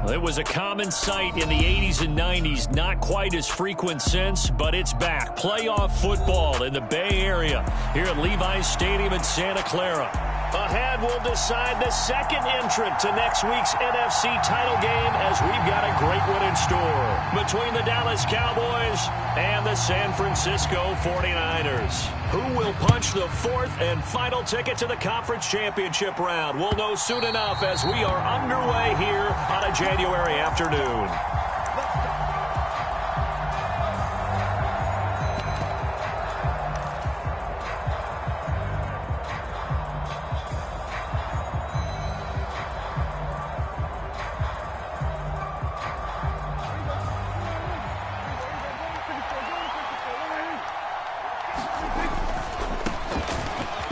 It was a common sight in the 80s and 90s, not quite as frequent since, but it's back. Playoff football in the Bay Area here at Levi's Stadium in Santa Clara. Ahead, we'll decide the second entrant to next week's NFC title game as we've got a great one in store between the Dallas Cowboys and the San Francisco 49ers. Who will punch the fourth and final ticket to the conference championship round? We'll know soon enough as we are underway here on a January afternoon.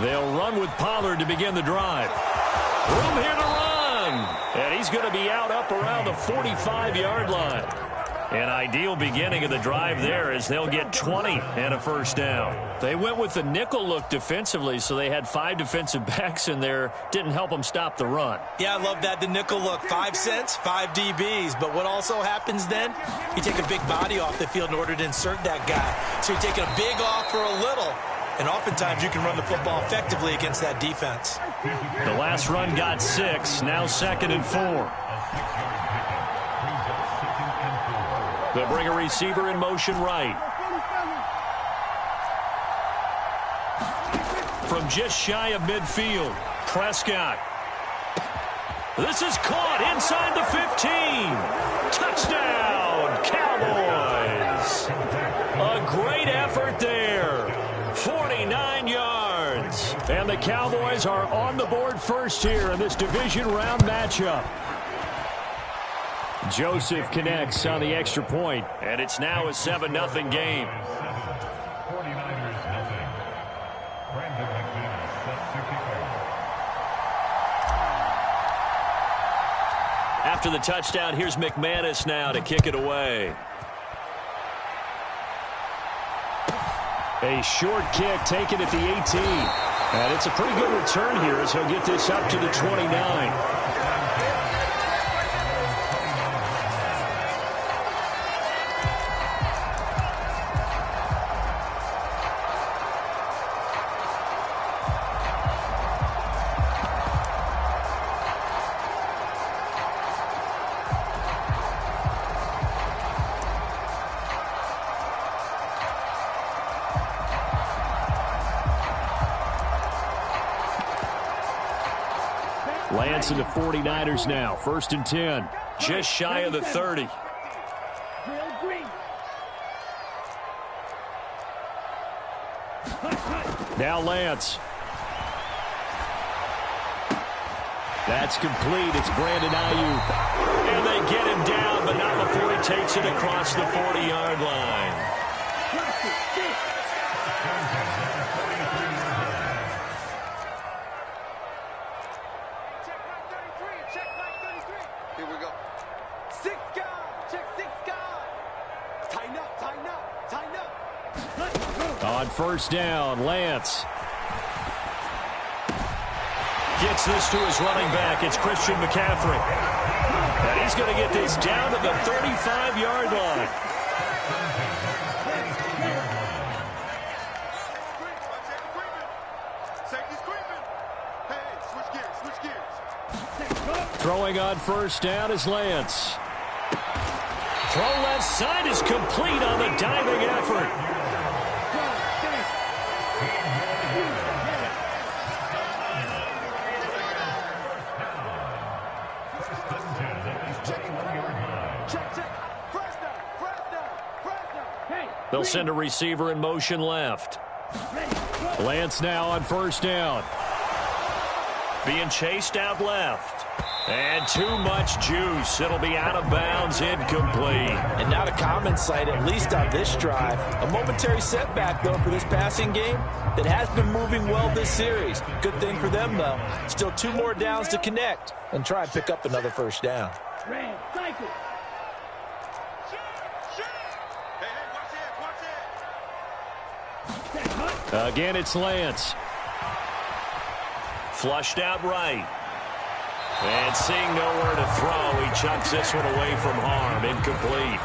They'll run with Pollard to begin the drive. Room here to run. And he's going to be out up around the 45-yard line. An ideal beginning of the drive there as they'll get 20 and a first down. They went with the nickel look defensively, so they had 5 defensive backs in there. Didn't help them stop the run. Yeah, I love that, the nickel look. 5 cents, 5 DBs. But what also happens then, you take a big body off the field in order to insert that guy. So you're taking a big off for a little. And oftentimes you can run the football effectively against that defense. The last run got 6, now 2nd and 4. They'll bring a receiver in motion right. From just shy of midfield, Prescott. This is caught inside the 15. Touchdown, Cowboys. A great effort there. 49 yards. And the Cowboys are on the board first here in this division round matchup. Joseph connects on the extra point, and it's now a 7-0 game. After the touchdown, here's McManus now to kick it away. A short kick taken at the 18. And it's a pretty good return here as he'll get this up to the 29. Lance and the 49ers now. 1st and 10. Just shy of the 30. Now Lance. That's complete. It's Brandon Ayuk. And they get him down, but not before he takes it across the 40-yard line. On 1st down, Lance gets this to his running back. It's Christian McCaffrey. And he's going to get this down to the 35-yard line. Throwing on first down is Lance. Throw left side is complete on the diving effort. They'll send a receiver in motion left. Lance now on first down. Being chased out left. And too much juice. It'll be out of bounds, incomplete. And not a common sight, at least on this drive. A momentary setback, though, for this passing game that has been moving well this series. Good thing for them, though. Still 2 more downs to connect and try and pick up another first down. Again, it's Lance. Flushed out right. And seeing nowhere to throw, he chucks this one away from harm. Incomplete.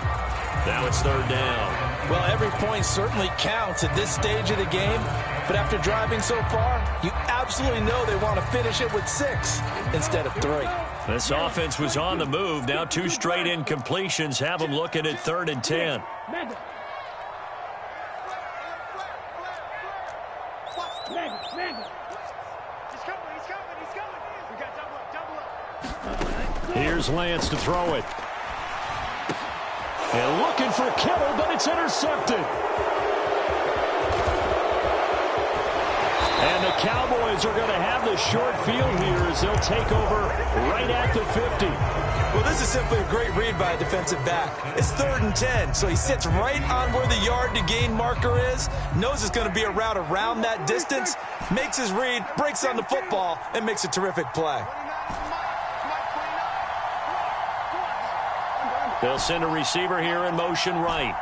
Now it's third down. Well, every point certainly counts at this stage of the game. But after driving so far, you absolutely know they want to finish it with 6 instead of 3. This offense was on the move. Now 2 straight incompletions have them looking at 3rd and 10. Here's Lance to throw it. And looking for Kittle, but it's intercepted. And the Cowboys are going to have the short field here as they'll take over right at the 50. Well, this is simply a great read by a defensive back. It's 3rd and 10, so he sits right on where the yard-to-gain marker is, knows it's going to be a route around that distance, makes his read, breaks on the football, and makes a terrific play. They'll send a receiver here in motion right.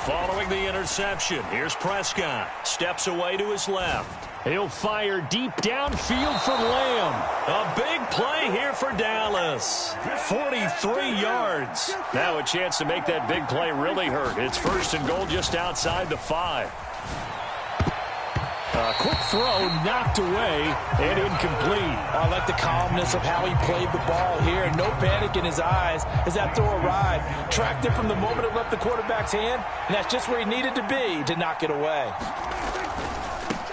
Following the interception, here's Prescott. Steps away to his left. He'll fire deep downfield for Lamb. A big play here for Dallas. 43 yards. Now a chance to make that big play really hurt. It's 1st and goal just outside the 5. A quick throw knocked away and incomplete. I like the calmness of how he played the ball here. No panic in his eyes as that throw arrived. Tracked it from the moment it left the quarterback's hand, and that's just where he needed to be to knock it away.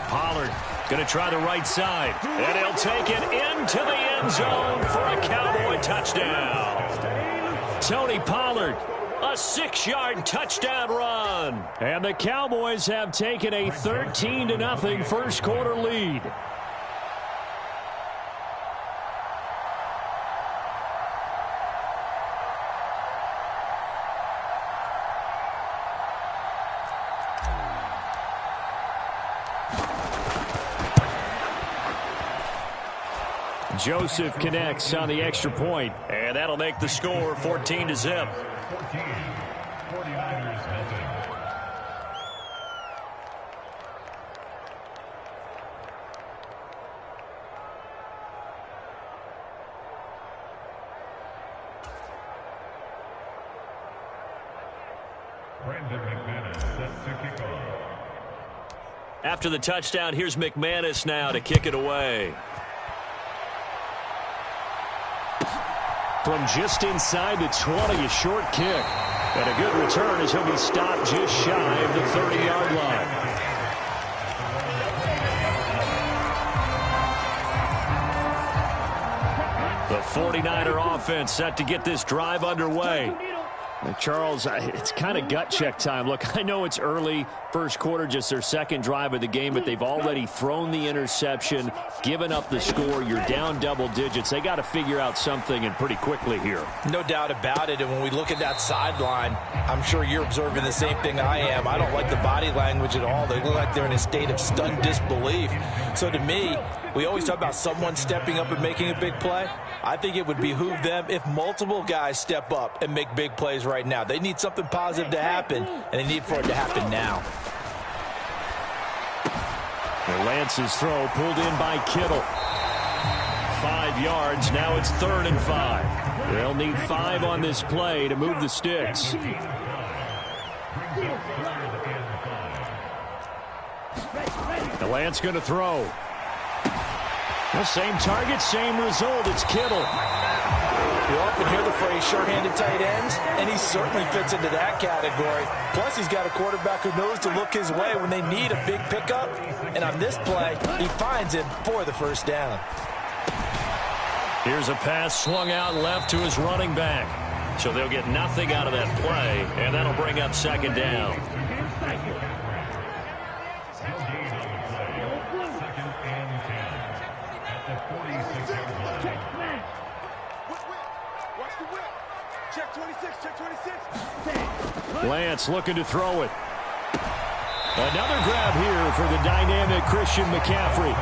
Pollard going to try the right side, and he'll take it into the end zone for a Cowboy touchdown. Tony Pollard, a 6-yard touchdown run. And the Cowboys have taken a 13-0 first quarter lead. Joseph connects on the extra point, and that'll make the score 14-0. After the touchdown, here's McManus now to kick it away. From just inside the 20, a short kick. And a good return as he'll be stopped just shy of the 30-yard line. The 49er offense set to get this drive underway. Charles, it's kind of gut check time. Look, I know it's early, first quarter, just their 2nd drive of the game, but they've already thrown the interception, given up the score. You're down double digits. They got to figure out something, and pretty quickly here. No doubt about it, and when we look at that sideline, I'm sure you're observing the same thing I am. I don't like the body language at all. They look like they're in a state of stunned disbelief. So to me, we always talk about someone stepping up and making a big play. I think it would behoove them if multiple guys step up and make big plays right now. They need something positive to happen, and they need for it to happen now. Lance's throw pulled in by Kittle. 5 yards. Now it's 3rd and 5. They'll need 5 on this play to move the sticks. The Lance going to throw. The same target, same result. It's Kittle. You often hear the phrase sure-handed tight ends, and he certainly fits into that category. Plus, he's got a quarterback who knows to look his way when they need a big pickup. And on this play, he finds him for the first down. Here's a pass swung out left to his running back. So they'll get nothing out of that play, and that'll bring up 2nd down. Lance looking to throw it. Another grab here for the dynamic Christian McCaffrey.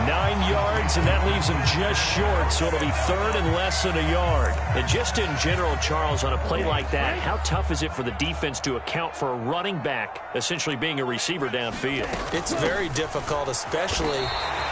9 yards, and that leaves him just short, so it'll be 3rd and less than a yard. And just in general, Charles, on a play like that, how tough is it for the defense to account for a running back essentially being a receiver downfield? It's very difficult, especially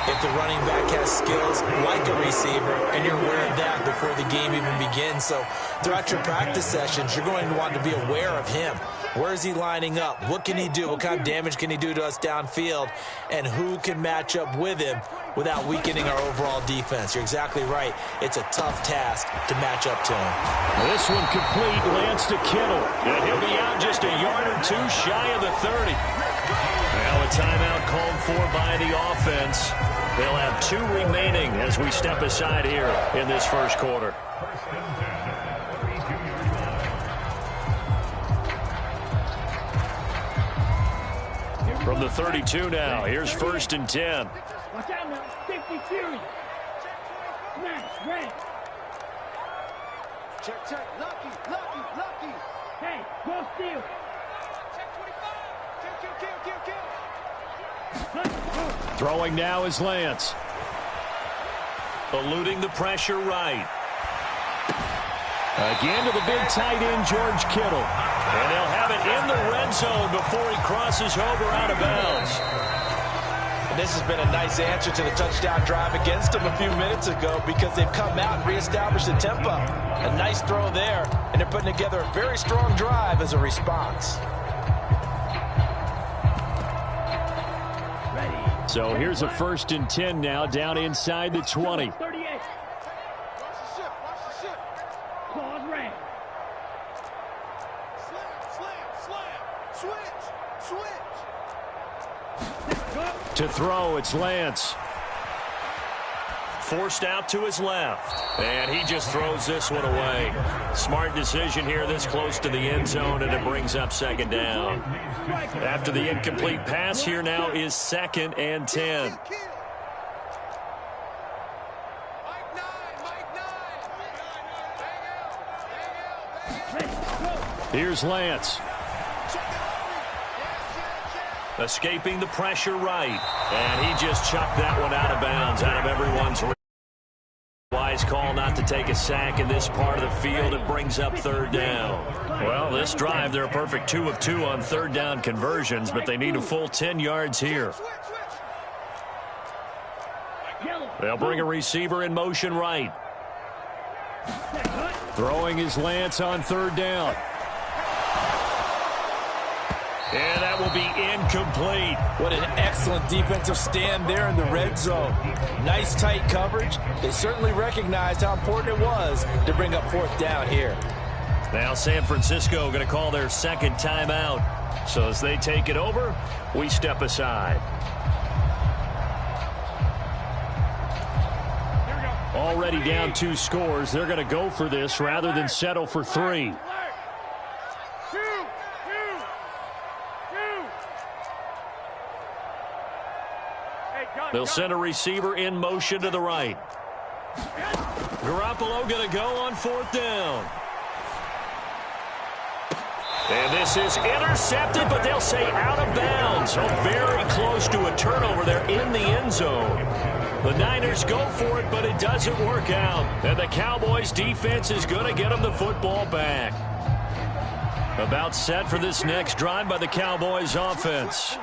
if the running back has skills like a receiver, and you're aware of that before the game even begins. So throughout your practice sessions, you're going to want to be aware of him. Where is he lining up? What can he do? What kind of damage can he do to us downfield? And who can match up with him without weakening our overall defense? You're exactly right. It's a tough task to match up to him. This one complete. Lance to Kittle. And he'll be out just a yard or 2 shy of the 30. Now a timeout called for by the offense. They'll have 2 remaining as we step aside here in this first quarter. From the 32 now, here's 1st and 10. Watch out now, safety serious. Smash, red. Check, lucky. Hey, go steal. Check 25, kill. Throwing now is Lance. Eluding the pressure right. Again to the big tight end, George Kittle. And they'll have it in the red zone before he crosses over out of bounds. And this has been a nice answer to the touchdown drive against them a few minutes ago because they've come out and reestablished the tempo. A nice throw there, and they're putting together a very strong drive as a response. So here's a 1st and 10 now, down inside the 20. 38. Claws red. Switch. To throw, it's Lance. Forced out to his left. And he just throws this one away. Smart decision here this close to the end zone, and it brings up 2nd down. After the incomplete pass, here now is 2nd and 10. Here's Lance. Escaping the pressure right. And he just chucked that one out of bounds, out of everyone's reach. Wise call not to take a sack in this part of the field. It brings up 3rd down. Well, this drive, they're a perfect 2 of 2 on 3rd down conversions, but they need a full 10 yards here. They'll bring a receiver in motion right. Throwing is Lance on 3rd down. And that will be incomplete. What an excellent defensive stand there in the red zone. Nice tight coverage. They certainly recognized how important it was to bring up 4th down here. Now San Francisco going to call their 2nd timeout. So as they take it over, we step aside. Already down 2 scores. They're going to go for this rather than settle for 3. They'll send a receiver in motion to the right. Garoppolo going to go on 4th down. And this is intercepted, but they'll say out of bounds. So very close to a turnover there in the end zone. The Niners go for it, but it doesn't work out. And the Cowboys defense is going to get them the football back. About set for this next drive by the Cowboys offense.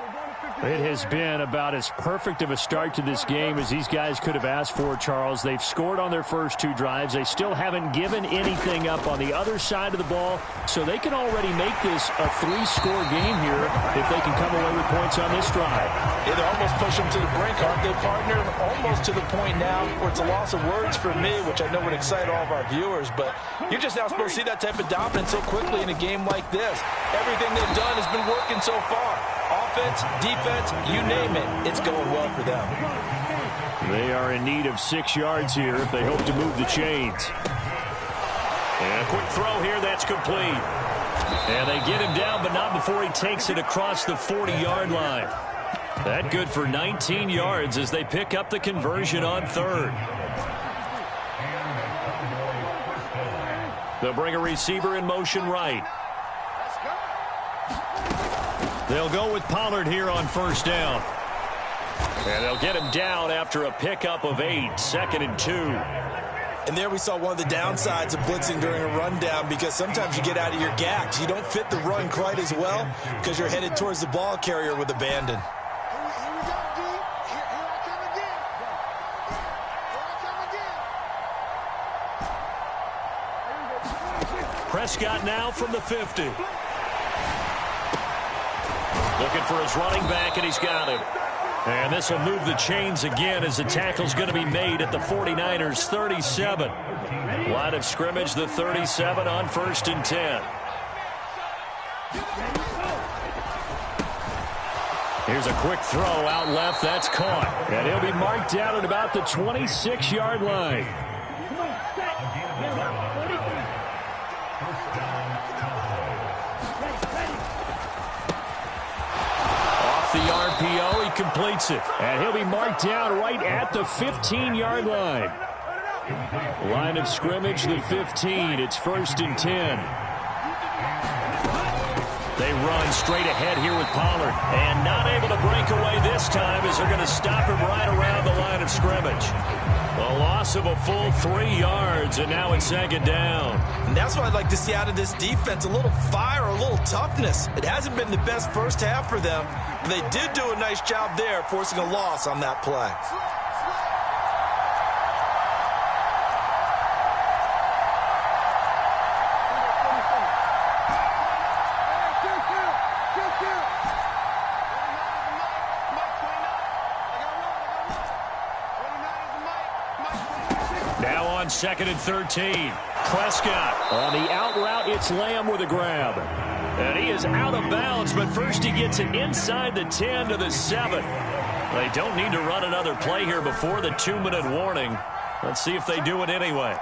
It has been about as perfect of a start to this game as these guys could have asked for, Charles. They've scored on their first 2 drives. They still haven't given anything up on the other side of the ball, so they can already make this a 3-score game here if they can come away with points on this drive. Yeah, they almost push them to the brink, aren't they, partner? Almost to the point now where it's a loss of words for me, which I know would excite all of our viewers, but you're just now supposed to see that type of dominance so quickly in a game like this. Everything they've done has been working so far. Offense, defense, you name it, it's going well for them. They are in need of 6 yards here if they hope to move the chains. And a quick throw here, that's complete. And they get him down, but not before he takes it across the 40-yard line. That good for 19 yards as they pick up the conversion on 3rd. They'll bring a receiver in motion right. They'll go with Pollard here on 1st down. And they'll get him down after a pickup of 8, 2nd and 2. And there we saw one of the downsides of blitzing during a rundown, because sometimes you get out of your gaps. You don't fit the run quite as well because you're headed towards the ball carrier with abandon. Prescott now from the 50. Looking for his running back, and he's got him. And this will move the chains again as the tackle's going to be made at the 49ers' 37. Line of scrimmage, the 37 on 1st and 10. Here's a quick throw out left. That's caught. And he'll be marked down at about the 26-yard line. The RPO, he completes it. And he'll be marked down right at the 15-yard line. Line of scrimmage, the 15. It's 1st and 10. They run straight ahead here with Pollard. And not able to break away this time as they're going to stop him right around the line of scrimmage. A loss of a full 3 yards, and now it's 2nd down. And that's what I'd like to see out of this defense, a little fire, a little toughness. It hasn't been the best first half for them, but they did do a nice job there, forcing a loss on that play. Now on 2nd and 13. Prescott on the out route. It's Lamb with a grab. And he is out of bounds, but first he gets it inside the 10 to the 7. They don't need to run another play here before the 2-minute warning. Let's see if they do it anyway.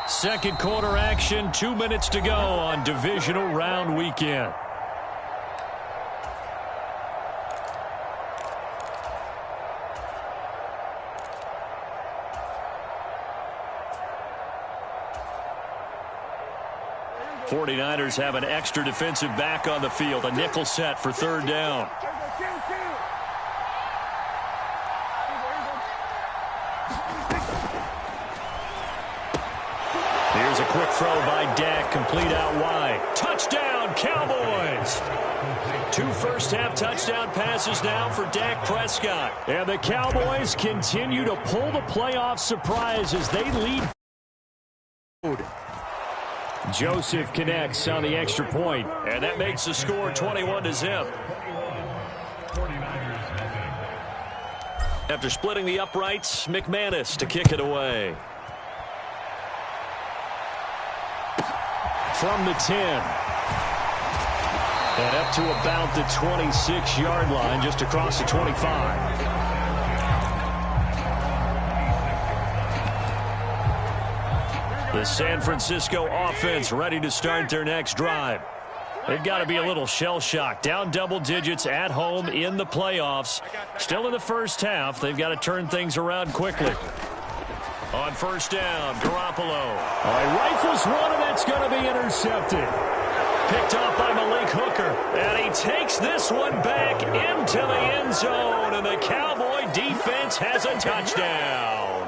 Second quarter action, 2 minutes to go on divisional round weekend. '49ers have an extra defensive back on the field, a nickel set for 3rd down. Here's a quick throw by Dak, complete out wide. Touchdown, Cowboys! 2 first-half touchdown passes now for Dak Prescott. And the Cowboys continue to pull the playoff surprise as they lead. Joseph connects on the extra point, and that makes the score 21-0. After splitting the uprights, McManus to kick it away. From the 10. And up to about the 26-yard line, just across the 25. The San Francisco offense ready to start their next drive. They've got to be a little shell-shocked. Down double digits at home in the playoffs. Still in the first half. They've got to turn things around quickly. On 1st down, Garoppolo. He rifles one, and that's going to be intercepted. Picked off by Malik Hooker. And he takes this one back into the end zone. And the Cowboy defense has a touchdown.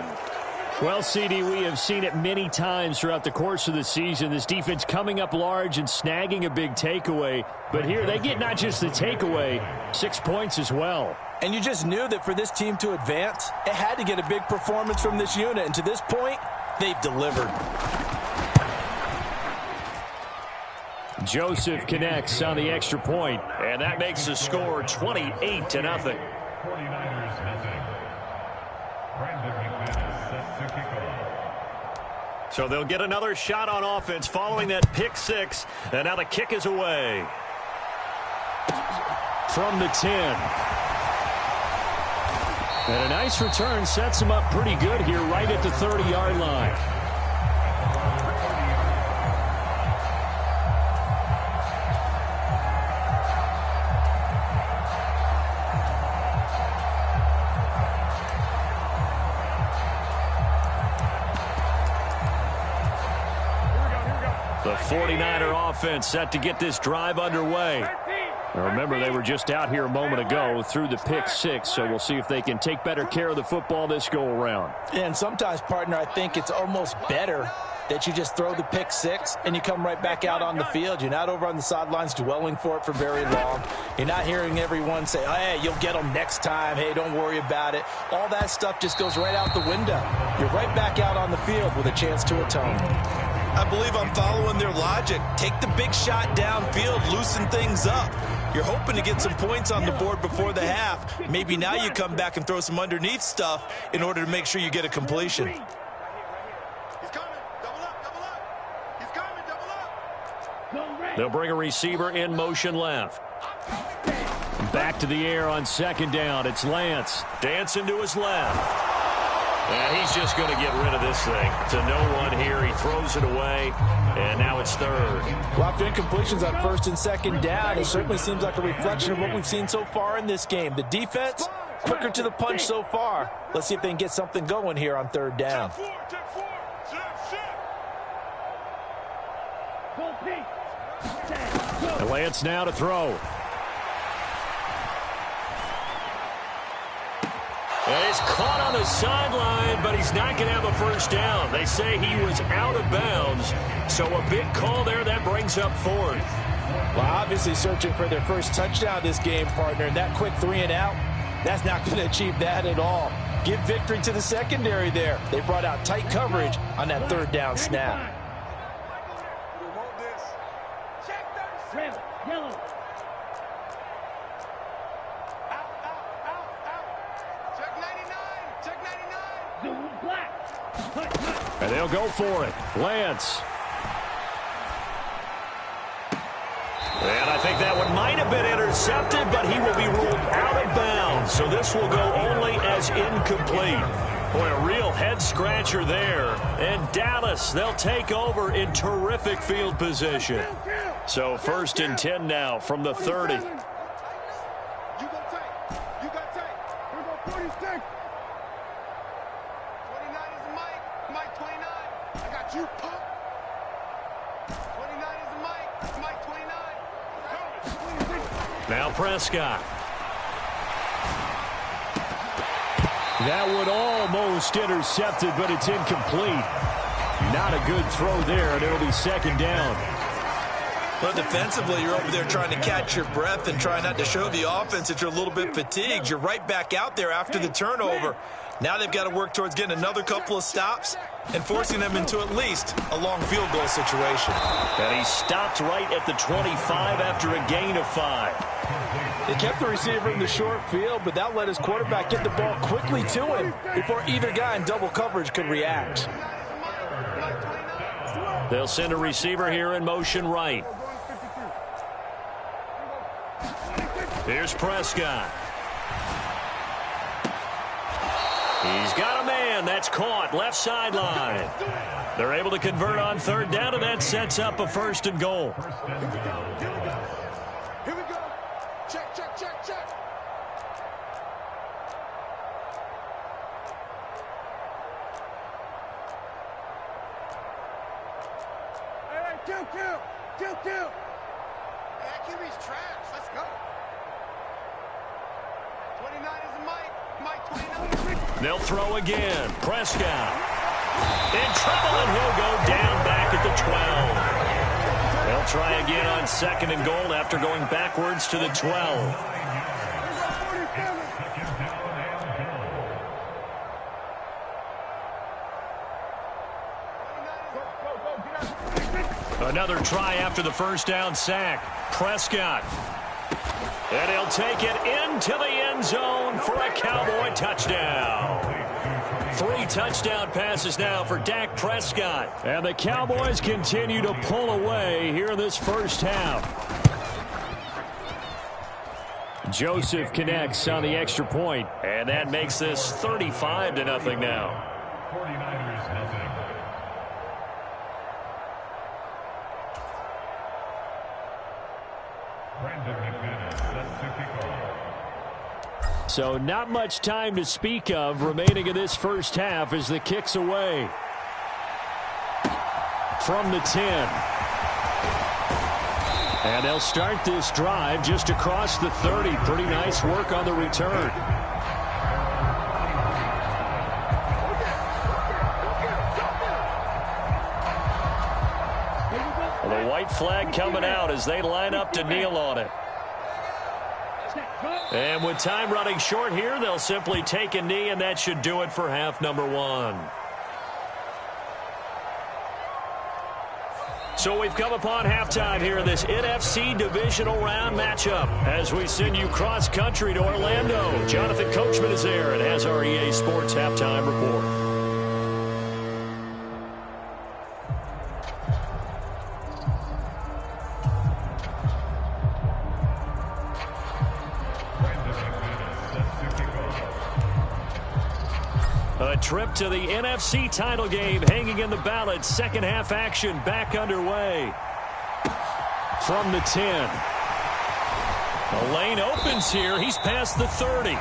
Well, CD, we have seen it many times throughout the course of the season. This defense coming up large and snagging a big takeaway. But here they get not just the takeaway, 6 points as well. And you just knew that for this team to advance, it had to get a big performance from this unit. And to this point, they've delivered. Joseph connects on the extra point. And that makes the score 28-0. So they'll get another shot on offense following that pick six. And now the kick is away. From the 10. And a nice return sets him up pretty good here right at the 30-yard line. The 49er offense set to get this drive underway. Now remember, they were just out here a moment ago through the pick six, so we'll see if they can take better care of the football this go-around. And sometimes, partner, I think it's almost better that you just throw the pick six and you come right back out on the field. You're not over on the sidelines dwelling for it for very long. You're not hearing everyone say, oh, hey, you'll get them next time. Hey, don't worry about it. All that stuff just goes right out the window. You're right back out on the field with a chance to atone. I believe I'm following their logic. Take the big shot downfield, loosen things up. You're hoping to get some points on the board before the half. Maybe now you come back and throw some underneath stuff in order to make sure you get a completion. He's coming. Double up, double up. He's coming, double up. They'll bring a receiver in motion left. Back to the air on second down. It's Lance. Dancing to his left. And he's just going to get rid of this thing. To no one here. He throws it away. And now it's third. Well, after incompletions on first and second down, it certainly seems like a reflection of what we've seen so far in this game. The defense, quicker to the punch so far. Let's see if they can get something going here on third down. And Lance now to throw. And he's caught on the sideline, but he's not going to have a first down. They say he was out of bounds. So a big call there. That brings up fourth. Well, obviously searching for their first touchdown this game, partner. And that quick 3 and out, that's not going to achieve that at all. Give victory to the secondary there. They brought out tight coverage on that third down snap. Red, yellow. And they'll go for it. Lance. And I think that one might have been intercepted, but he will be ruled out of bounds. So this will go only as incomplete. Boy, a real head-scratcher there. And Dallas, they'll take over in terrific field position. So 1st and 10 now from the 30. You go tight. You got tight. Here go 46. 29 is Mike. Mike 29. I got you, punk. 29 is Mike. Mike 29. Now Prescott. That would almost intercepted, but it's incomplete. Not a good throw there, and it'll be second down. Well, defensively, you're over there trying to catch your breath and try not to show the offense that you're a little bit fatigued. You're right back out there after the turnover. Now they've got to work towards getting another couple of stops and forcing them into at least a long field goal situation. And he stopped right at the 25 after a gain of 5. They kept the receiver in the short field, but that let his quarterback get the ball quickly to him before either guy in double coverage could react. They'll send a receiver here in motion right. Here's Prescott. He's got a man. That's caught. Left sideline. They're able to convert on third down, and that sets up a 1st and goal. Here we go. Check, check, check, check. Hey, kill. Hey, that QB's trash. Let's go. 29 is Mike. Mike 29. They'll throw again. Prescott. In trouble, and he'll go down back at the 12. They'll try again on 2nd and goal after going backwards to the 12. Another try after the first down sack. Prescott. And he'll take it into the end zone for a Cowboy touchdown. 3 touchdown passes now for Dak Prescott. And the Cowboys continue to pull away here in this first half. Joseph connects on the extra point, and that makes this 35-0 now. 49ers nothing. So not much time to speak of remaining in this first half as the kick's away. From the 10. And they'll start this drive just across the 30. Pretty nice work on the return. The white flag coming out as they line up to kneel on it. And with time running short here, they'll simply take a knee, and that should do it for half number 1. So we've come upon halftime here in this NFC Divisional Round matchup as we send you cross-country to Orlando. Jonathan Coachman is there and has our EA Sports Halftime Report. A trip to the NFC title game hanging in the balance. Second half action back underway. From the 10. The lane opens here. He's past the 30.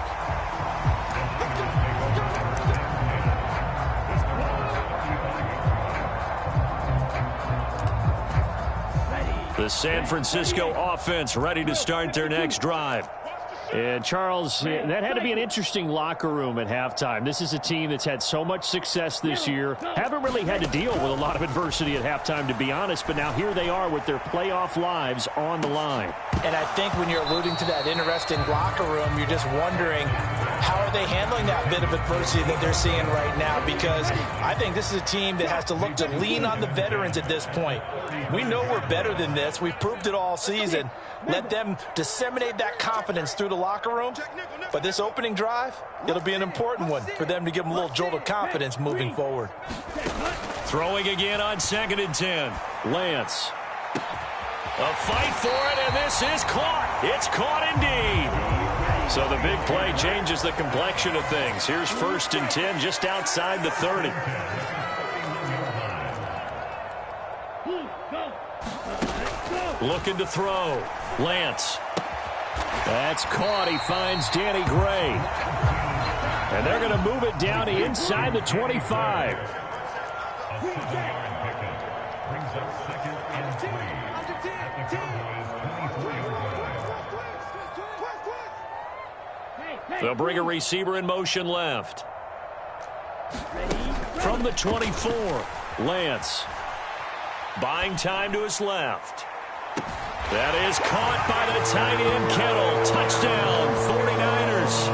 The San Francisco offense ready to start their next drive. And, Charles, that had to be an interesting locker room at halftime. This is a team that's had so much success this year. Haven't really had to deal with a lot of adversity at halftime, to be honest. But now here they are with their playoff lives on the line. And I think when you're alluding to that interesting locker room, you're just wondering how are they handling that bit of adversity that they're seeing right now, because I think this is a team that has to look to lean on the veterans at this point. We know we're better than this. We've proved it all season. Let them disseminate that confidence through the locker room. But this opening drive, it'll be an important one for them to give them a little jolt of confidence moving forward. Throwing again on 2nd and 10. Lance. A fight for it, and this is caught. It's caught indeed. So the big play changes the complexion of things. Here's 1st and 10 just outside the 30. Looking to throw. Lance. That's caught. He finds Danny Gray. And they're going to move it down to inside the 25. They'll bring a receiver in motion left. From the 24, Lance. Buying time to his left. That is caught by the tight end Kittle. Touchdown, 49ers.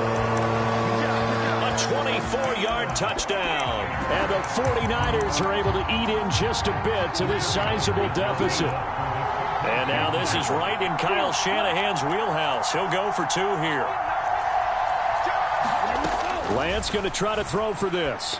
A 24-yard touchdown. And the 49ers are able to eat in just a bit to this sizable deficit. And now this is right in Kyle Shanahan's wheelhouse. He'll go for 2 here. Lance going to try to throw for this.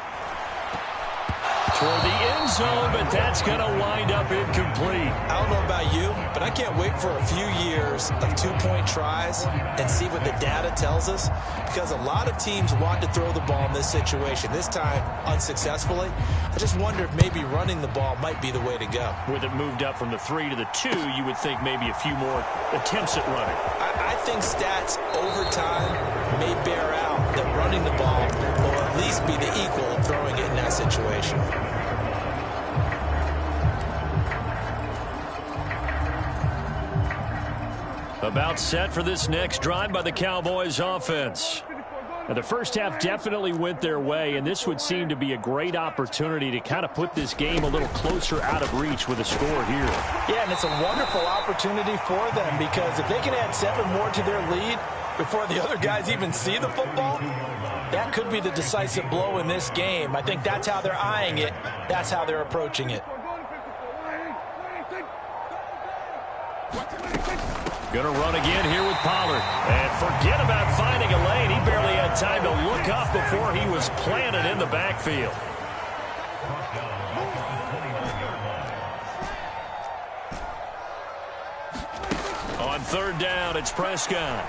Toward the end zone, but that's going to wind up incomplete. I don't know about you, but I can't wait for a few years of 2-point tries and see what the data tells us, because a lot of teams want to throw the ball in this situation, this time unsuccessfully. I just wonder if maybe running the ball might be the way to go. With it moved up from the 3 to the 2, you would think maybe a few more attempts at running. I think stats over time may bear out that running the ball will at least be the equal of throwing it in that situation. About set for this next drive by the Cowboys offense. Now, the first half definitely went their way, and this would seem to be a great opportunity to kind of put this game a little closer out of reach with a score here. Yeah, and it's a wonderful opportunity for them because if they can add 7 more to their lead before the other guys even see the football, that could be the decisive blow in this game. I think that's how they're eyeing it. That's how they're approaching it. Going to run again here with Pollard. And forget about finding a lane. He barely had time to look up before he was planted in the backfield. On third down, it's Prescott.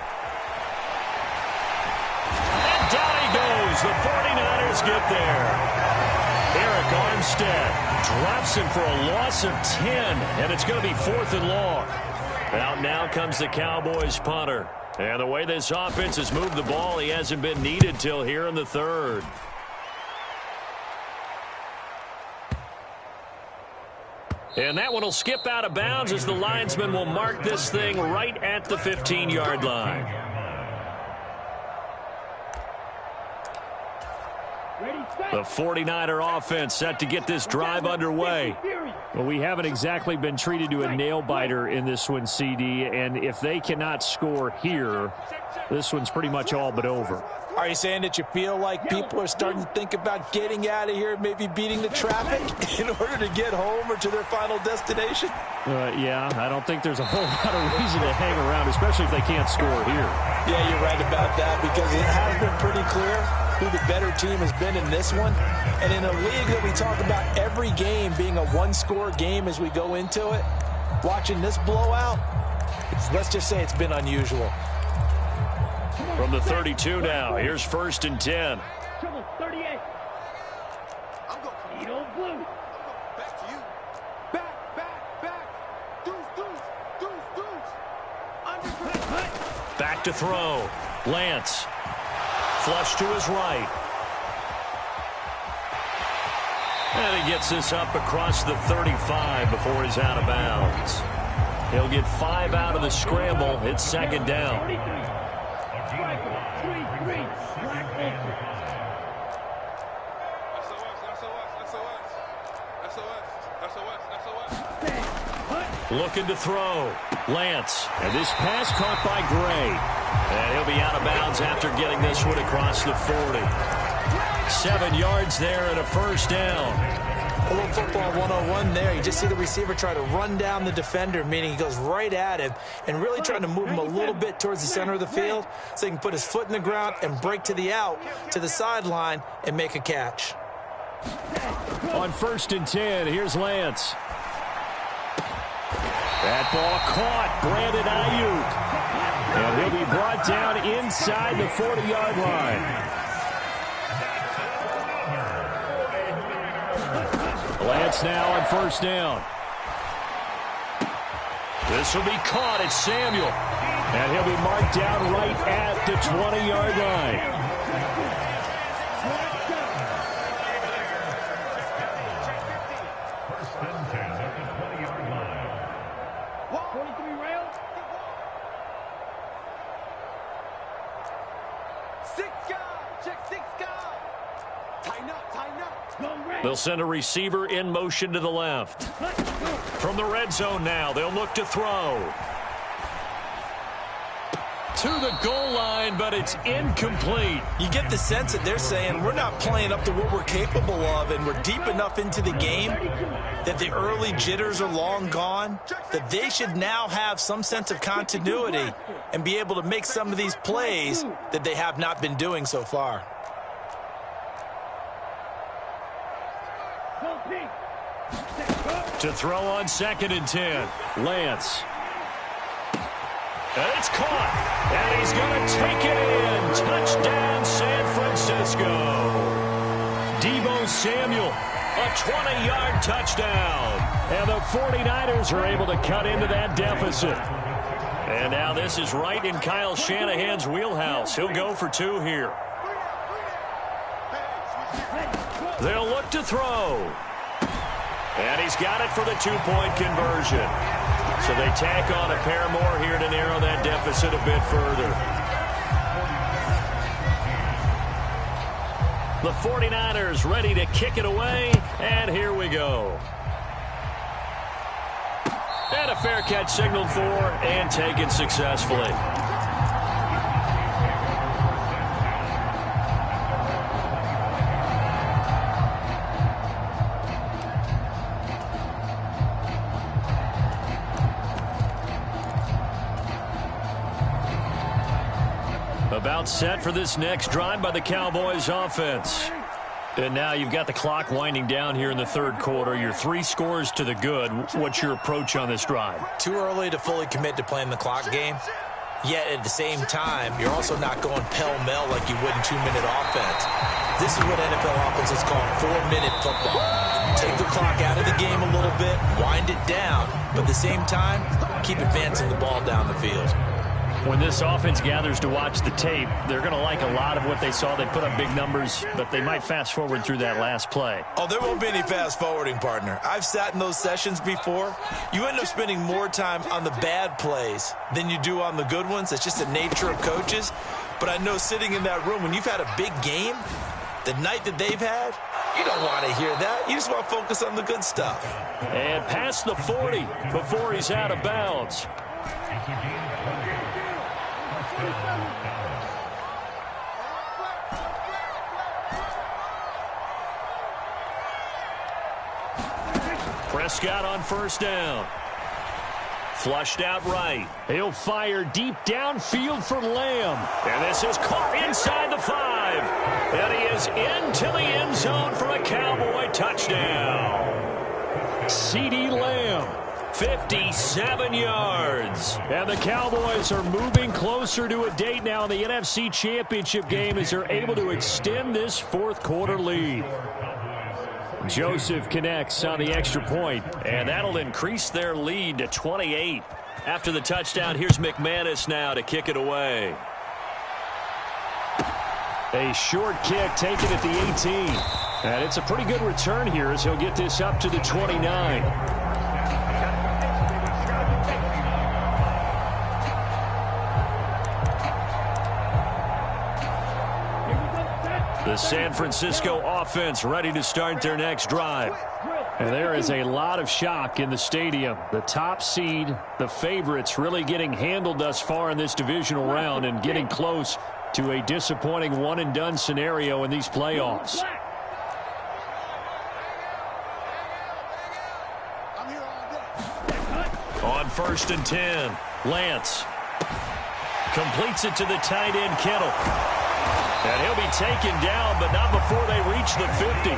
And down he goes. The 49ers get there. Eric Armstead drops him for a loss of 10, and it's going to be 4th and long. Out now comes the Cowboys punter. And the way this offense has moved the ball, he hasn't been needed till here in the third. And that one will skip out of bounds as the linesman will mark this thing right at the 15-yard line. The 49er offense set to get this drive underway. Well, we haven't exactly been treated to a nail-biter in this one, CD, and if they cannot score here, this one's pretty much all but over. Are you saying that you feel like people are starting to think about getting out of here, maybe beating the traffic in order to get home or to their final destination? Yeah, I don't think there's a whole lot of reason to hang around, especially if they can't score here. Yeah, you're right about that because it has been pretty clear who the better team has been in this one. And in a league that we talk about every game being a one-score game as we go into it, watching this blowout, let's just say it's been unusual. From the 32 now, here's 1st and 10. Trouble 38. I'm going to Eat old blue. back to you. Back. Deuce. Under. Back to throw. Lance. Flush to his right. And he gets this up across the 35 before he's out of bounds. He'll get 5 out of the scramble. It's 2nd down. Looking to throw. Lance. And this pass caught by Gray. And he'll be out of bounds after getting this one across the 40. 7 yards there and a 1st down. A little football 101 there. You just see the receiver try to run down the defender, meaning he goes right at him and really trying to move him a little bit towards the center of the field so he can put his foot in the ground and break to the out, to the sideline, and make a catch. On 1st and 10, here's Lance. That ball caught. Brandon Ayuk. And he'll be brought down inside the 40-yard line. Lance now on 1st down. This will be caught. It's Samuel. And he'll be marked down right at the 20-yard line. They'll send a receiver in motion to the left. From the red zone now, they'll look to throw. To the goal line, but it's incomplete. You get the sense that they're saying we're not playing up to what we're capable of, and we're deep enough into the game that the early jitters are long gone, that they should now have some sense of continuity and be able to make some of these plays that they have not been doing so far. To throw on 2nd and 10. Lance. And it's caught. And he's going to take it in. Touchdown, San Francisco. Deebo Samuel, a 20-yard touchdown. And the 49ers are able to cut into that deficit. And now this is right in Kyle Shanahan's wheelhouse. He'll go for 2 here. They'll look to throw. And he's got it for the 2-point conversion. So they tack on a pair more here to narrow that deficit a bit further. The 49ers ready to kick it away, and here we go. And a fair catch signaled for and taken successfully. About set for this next drive by the Cowboys offense. And now you've got the clock winding down here in the third quarter. You're 3 scores to the good. What's your approach on this drive? Too early to fully commit to playing the clock game. Yet at the same time, you're also not going pell-mell like you would in 2-minute offense. This is what NFL offenses call 4-minute football. Take the clock out of the game a little bit, wind it down, but at the same time, keep advancing the ball down the field. When this offense gathers to watch the tape, they're going to like a lot of what they saw. They put up big numbers, but they might fast forward through that last play. Oh, there won't be any fast forwarding, partner. I've sat in those sessions before. You end up spending more time on the bad plays than you do on the good ones. It's just the nature of coaches. But I know sitting in that room, when you've had a big game, the night that they've had, you don't want to hear that. You just want to focus on the good stuff. And past the 40 before he's out of bounds. Prescott on first down. Flushed out right. He'll fire deep downfield for Lamb. And this is caught inside the 5. And he is into the end zone for a Cowboy touchdown. CeeDee Lamb, 57 yards. And the Cowboys are moving closer to a date now in the NFC Championship game as they're able to extend this fourth quarter lead. Joseph connects on the extra point, and that'll increase their lead to 28. After the touchdown, here's McManus now to kick it away. A short kick taken at the 18. And it's a pretty good return here as he'll get this up to the 29. The San Francisco offense ready to start their next drive. And there is a lot of shock in the stadium. The top seed, the favorites, really getting handled thus far in this divisional round and getting close to a disappointing one-and-done scenario in these playoffs. On 1st and 10, Lance completes it to the tight end, Kittle. And he'll be taken down, but not before they reach the 50.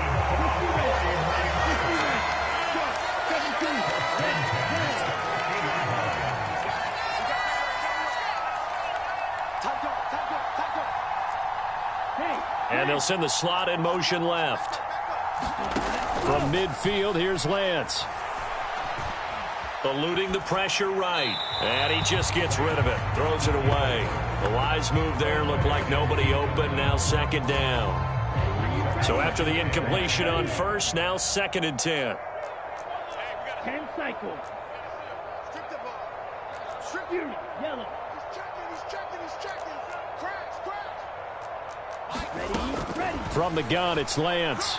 And they'll send the slot in motion left. From midfield, here's Lance. Eluding the pressure right. And he just gets rid of it. Throws it away. The wise move there. Looked like nobody open. Now 2nd down. So after the incompletion on 1st, now 2nd and 10. 10 cycles. Strip the ball. Strip Fury, yellow. He's checking. Crash. Ready. From the gun, it's Lance.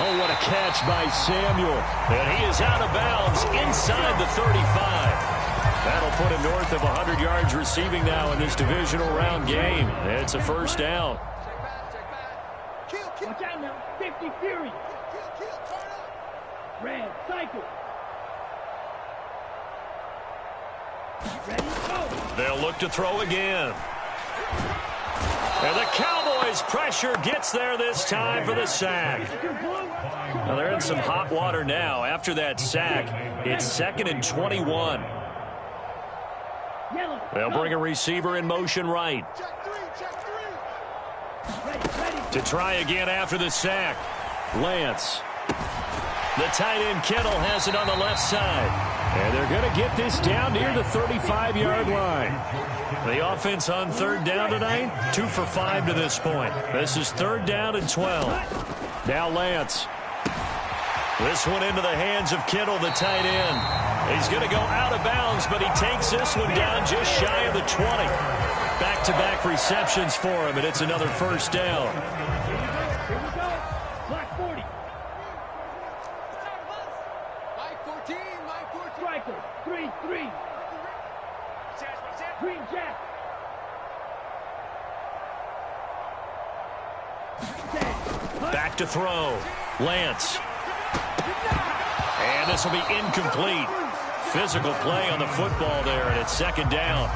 Oh, what a catch by Samuel. And he is out of bounds inside the 35. That'll put him north of 100 yards receiving now in this divisional round game. It's a 1st down. Watch out now. 50 Fury. Red, cycle. Ready, go. They'll look to throw again. And the Cowboys' pressure gets there this time for the sack. Now they're in some hot water now. After that sack, it's 2nd and 21. They'll bring a receiver in motion right. To try again after the sack. Lance. The tight end Kittle has it on the left side. And they're going to get this down near the 35-yard line. The offense on 3rd down tonight, 2 for 5 to this point. This is 3rd down and 12. Now Lance. This one into the hands of Kittle, the tight end. He's going to go out of bounds, but he takes this one down just shy of the 20. Back-to-back receptions for him, and it's another first down. Here we go. Black 40. Mike 14, Mike 14. Striker. 3-3. Green Jack. 10. Back to throw. Lance. And this will be incomplete. Physical play on the football there, and it's second down.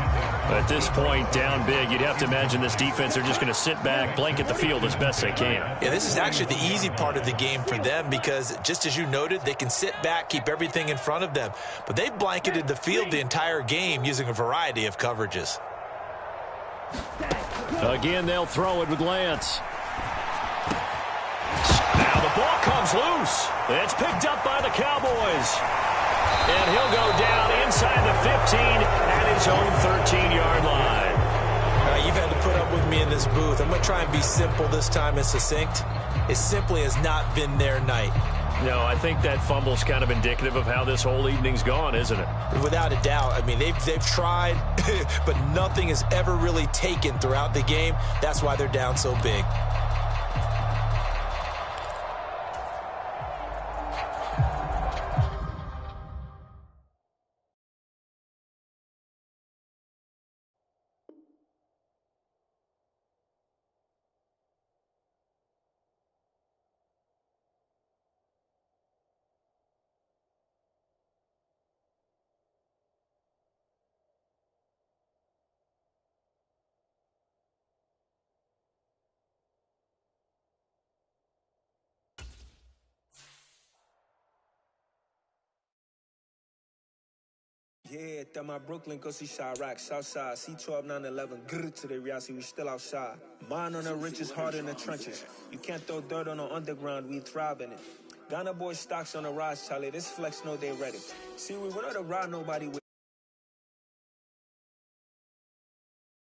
At this point, down big, you'd have to imagine this defense are just going to sit back, blanket the field as best they can. Yeah, this is actually the easy part of the game for them because, just as you noted, they can sit back, keep everything in front of them. But they've blanketed the field the entire game using a variety of coverages. Again, they'll throw it with Lance. Now the ball comes loose. It's picked up by the Cowboys. And he'll go down inside the 15 at his own 13-yard line. You've had to put up with me in this booth. I'm going to try and be simple this time and succinct. It simply has not been their night. No, I think that fumble's kind of indicative of how this whole evening's gone, isn't it? Without a doubt. I mean, they've tried, but nothing has ever really taken throughout the game. That's why they're down so big. Yeah, that my Brooklyn, go see Chirac, Southside, C12, 911, grr to the reality, we still outside. Mine on the riches, hard in the trenches. You can't throw dirt on the underground, we thrive in it. Ghana boy stocks on the rise, Charlie, this flex know they ready. See, we went on to ride nobody with.